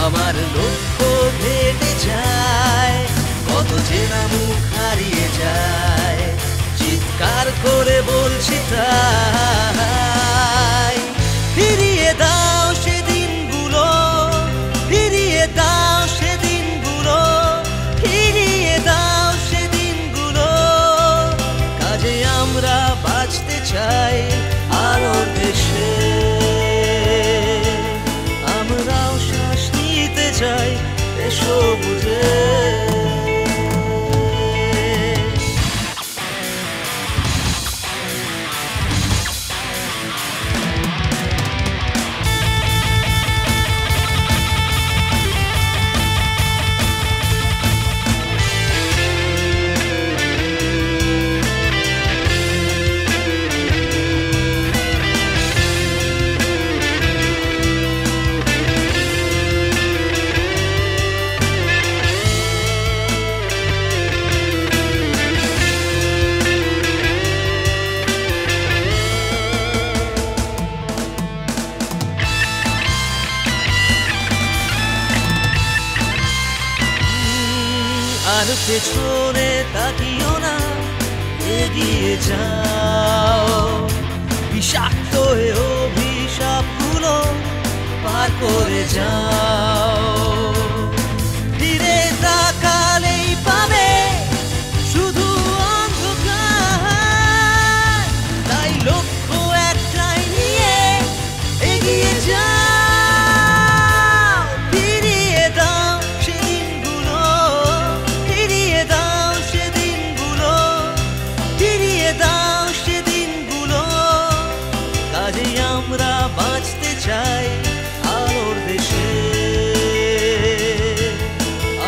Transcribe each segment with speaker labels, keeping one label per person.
Speaker 1: আমার লক্ষ্য ভেটে যায়, কত চেনা মুখ হারিয়ে যায়, চিৎকার করে বলছি তাই। ফিরিয়ে দাও সেদিনগুলো, ফিরিয়ে দাও সেদিনগুলো, ফিরিয়ে দাও সেদিনগুলো। কাজে আমরা বাঁচতে চাই আলোর দেশে, আমরাও শ্বাস নিতে চাই এসো বুঝে। আর পেছনে তাকিও না, এগিয়ে যাও। বিষাক্ত এ অভিশাপগুলো পার করে যাও। ফিরে তাকালেই পাবে শুধু অন্ধকার, তাই লক্ষ্য একটাই নিয়ে এগিয়ে যাও। আমরা বাঁচতে চাই আলোর দেশে,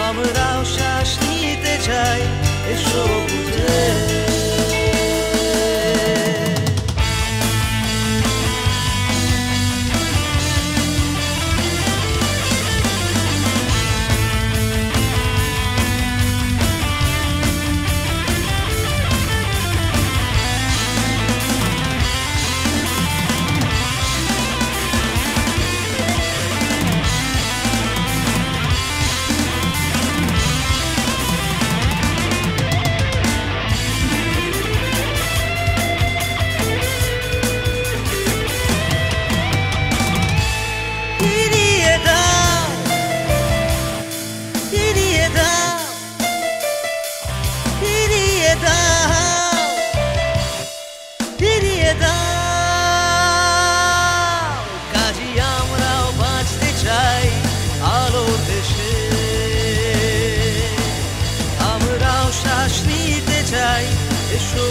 Speaker 1: আমরাও শ্বাস নিতে চাই এসো বুঝে। কাজী আমরাও বাঁচতে চাই আলোর দেশে, আমরাও শ্বাস নিতে চাই এসো।